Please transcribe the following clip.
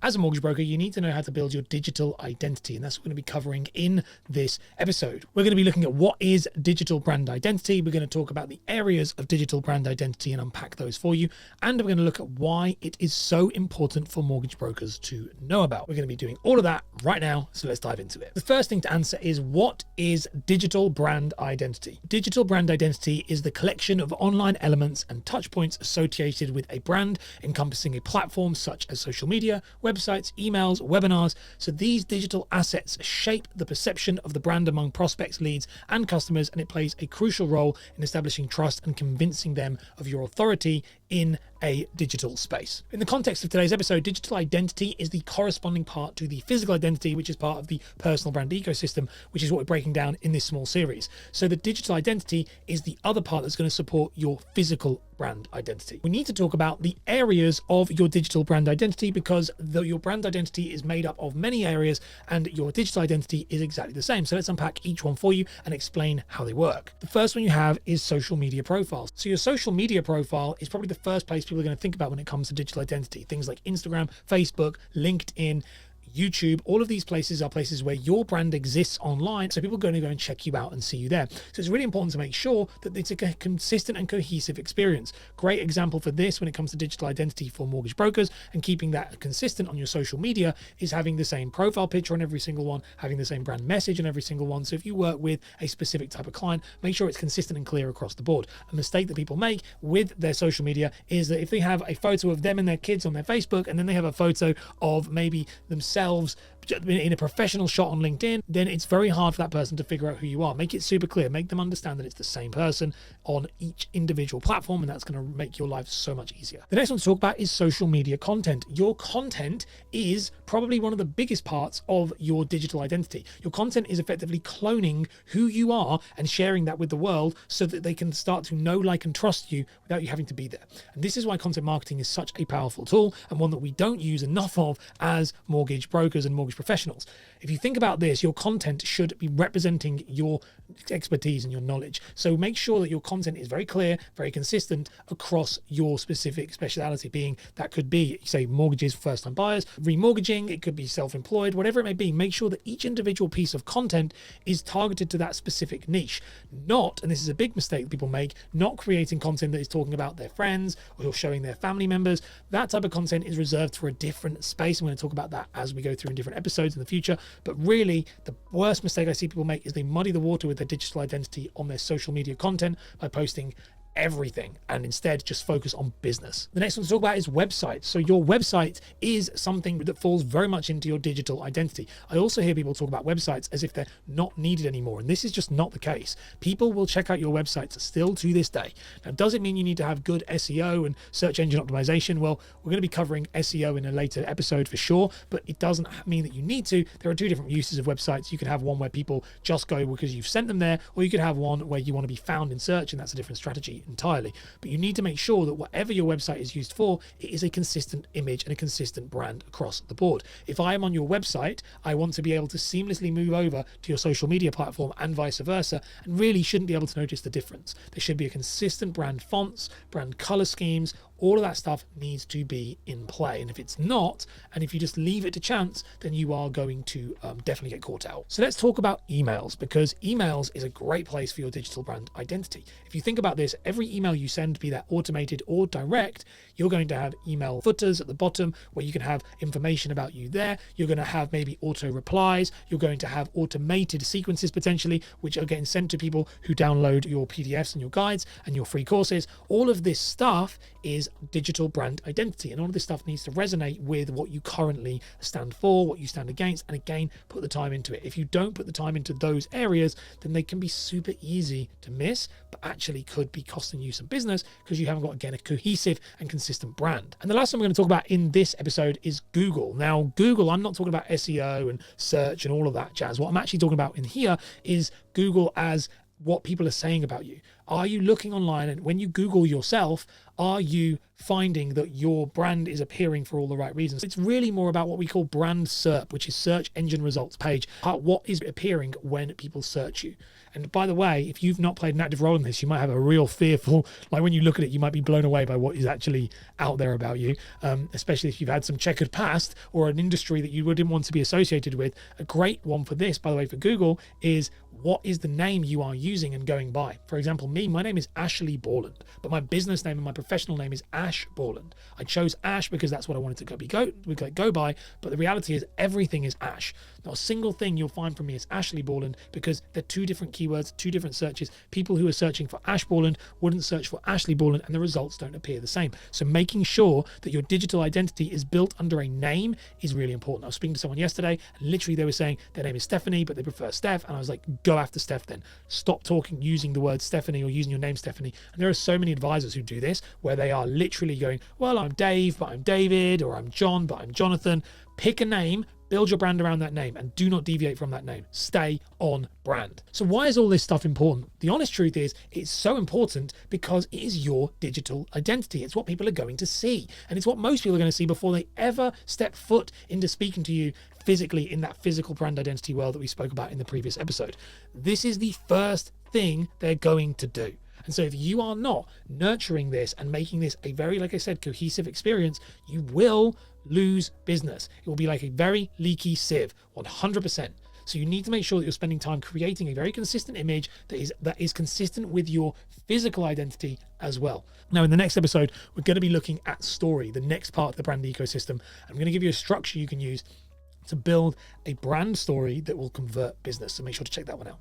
As a mortgage broker, you need to know how to build your digital identity, and that's what we're going to be covering in this episode. We're going to be looking at what is digital brand identity. We're going to talk about the areas of digital brand identity and unpack those for you. And we're going to look at why it is so important for mortgage brokers to know about. We're going to be doing all of that right now, so let's dive into it. The first thing to answer is, what is digital brand identity? Digital brand identity is the collection of online elements and touch points associated with a brand, encompassing a platform such as social media, websites, emails, webinars. So these digital assets shape the perception of the brand among prospects, leads, and customers, and it plays a crucial role in establishing trust and convincing them of your authority in a digital space. In the context of today's episode, digital identity is the corresponding part to the physical identity, which is part of the personal brand ecosystem, which is what we're breaking down in this small series. So the digital identity is the other part that's going to support your physical brand identity. We need to talk about the areas of your digital brand identity, because your brand identity is made up of many areas and your digital identity is exactly the same. So let's unpack each one for you and explain how they work. The first one you have is social media profiles. So your social media profile is probably the first place people are going to think about when it comes to digital identity. Things like Instagram, Facebook, LinkedIn, YouTube, all of these places are places where your brand exists online. So people are going to go and check you out and see you there. So it's really important to make sure that it's a consistent and cohesive experience. Great example for this when it comes to digital identity for mortgage brokers and keeping that consistent on your social media is having the same profile picture on every single one, having the same brand message on every single one. So if you work with a specific type of client, make sure it's consistent and clear across the board. A mistake that people make with their social media is that if they have a photo of them and their kids on their Facebook, and then they have a photo of maybe themselves in a professional shot on LinkedIn, then it's very hard for that person to figure out who you are. Make it super clear. Make them understand that it's the same person on each individual platform, and that's going to make your life so much easier. The next one to talk about is social media content. Your content is probably one of the biggest parts of your digital identity. Your content is effectively cloning who you are and sharing that with the world so that they can start to know, like, and trust you without you having to be there. And this is why content marketing is such a powerful tool, and one that we don't use enough of as mortgage brokers and mortgage professionals. If you think about this, your content should be representing your expertise and your knowledge. So make sure that your content is very clear, very consistent across your specific speciality, being that could be, say, mortgages for first-time buyers, remortgaging, it could be self-employed, whatever it may be. Make sure that each individual piece of content is targeted to that specific niche. Not, and this is a big mistake that people make, not creating content that is talking about their friends or showing their family members. That type of content is reserved for a different space. I'm going to talk about that as we go through in different episodes in the future. But really, the worst mistake I see people make is they muddy the water with their digital identity on their social media content by posting everything and instead just focus on business. The next one to talk about is websites. So your website is something that falls very much into your digital identity. I also hear people talk about websites as if they're not needed anymore, and this is just not the case. People will check out your websites still to this day. Now, does it mean you need to have good SEO and search engine optimization? Well, we're going to be covering SEO in a later episode for sure, but it doesn't mean that you need to. There are two different uses of websites. You could have one where people just go because you've sent them there, or you could have one where you want to be found in search, and that's a different strategy entirely. But you need to make sure that whatever your website is used for, it is a consistent image and a consistent brand across the board. If I am on your website, I want to be able to seamlessly move over to your social media platform and vice versa, and really shouldn't be able to notice the difference. There should be a consistent brand fonts, brand color schemes. All of that stuff needs to be in play. And if it's not, and if you just leave it to chance, then you are going to definitely get caught out. So let's talk about emails, because emails is a great place for your digital brand identity. If you think about this, every email you send, be that automated or direct, you're going to have email footers at the bottom where you can have information about you there. You're going to have maybe auto replies. You're going to have automated sequences potentially, which are getting sent to people who download your PDFs and your guides and your free courses. All of this stuff is digital brand identity, and all of this stuff needs to resonate with what you currently stand for, what you stand against, and again, put the time into it. If you don't put the time into those areas, then they can be super easy to miss, but actually could be costing you some business because you haven't got, again, a cohesive and consistent brand. And the last one we're going to talk about in this episode is Google. Now, Google, I'm not talking about SEO and search and all of that jazz. What I'm actually talking about in here is Google as what people are saying about you. Are you looking online, and when you Google yourself, are you finding that your brand is appearing for all the right reasons? It's really more about what we call brand SERP, which is search engine results page. What is appearing when people search you? And by the way, if you've not played an active role in this, you might have a real fearful, like when you look at it, you might be blown away by what is actually out there about you, especially if you've had some checkered past or an industry that you wouldn't want to be associated with. A great one for this, by the way, for Google is, what is the name you are using and going by? For example, my name is Ashley Borland, but my business name and my professional name is Ash Borland. I chose Ash because that's what I wanted to go by, but the reality is everything is Ash. Not a single thing you'll find from me is Ashley Borland, because they're two different keywords, two different searches. People who are searching for Ash Borland wouldn't search for Ashley Borland, and the results don't appear the same. So making sure that your digital identity is built under a name is really important. I was speaking to someone yesterday, and literally they were saying their name is Stephanie, but they prefer Steph, and I was like, go after Steph then. Stop using the word Stephanie or using your name Stephanie. And there are so many advisors who do this, where they are literally going, well, I'm Dave, but I'm David, or I'm John, but I'm Jonathan. Pick a name, build your brand around that name, and do not deviate from that name. Stay on brand. So why is all this stuff important? The honest truth is, it's so important because it is your digital identity. It's what people are going to see, and it's what most people are going to see before they ever step foot into speaking to you physically in that physical brand identity world that we spoke about in the previous episode. This is the first thing they're going to do. And so if you are not nurturing this and making this a very, like I said, cohesive experience, you will lose business. It will be like a very leaky sieve, 100%. So you need to make sure that you're spending time creating a very consistent image that is consistent with your physical identity as well. Now, in the next episode, we're going to be looking at story, the next part of the brand ecosystem. I'm going to give you a structure you can use to build a brand story that will convert business. So make sure to check that one out.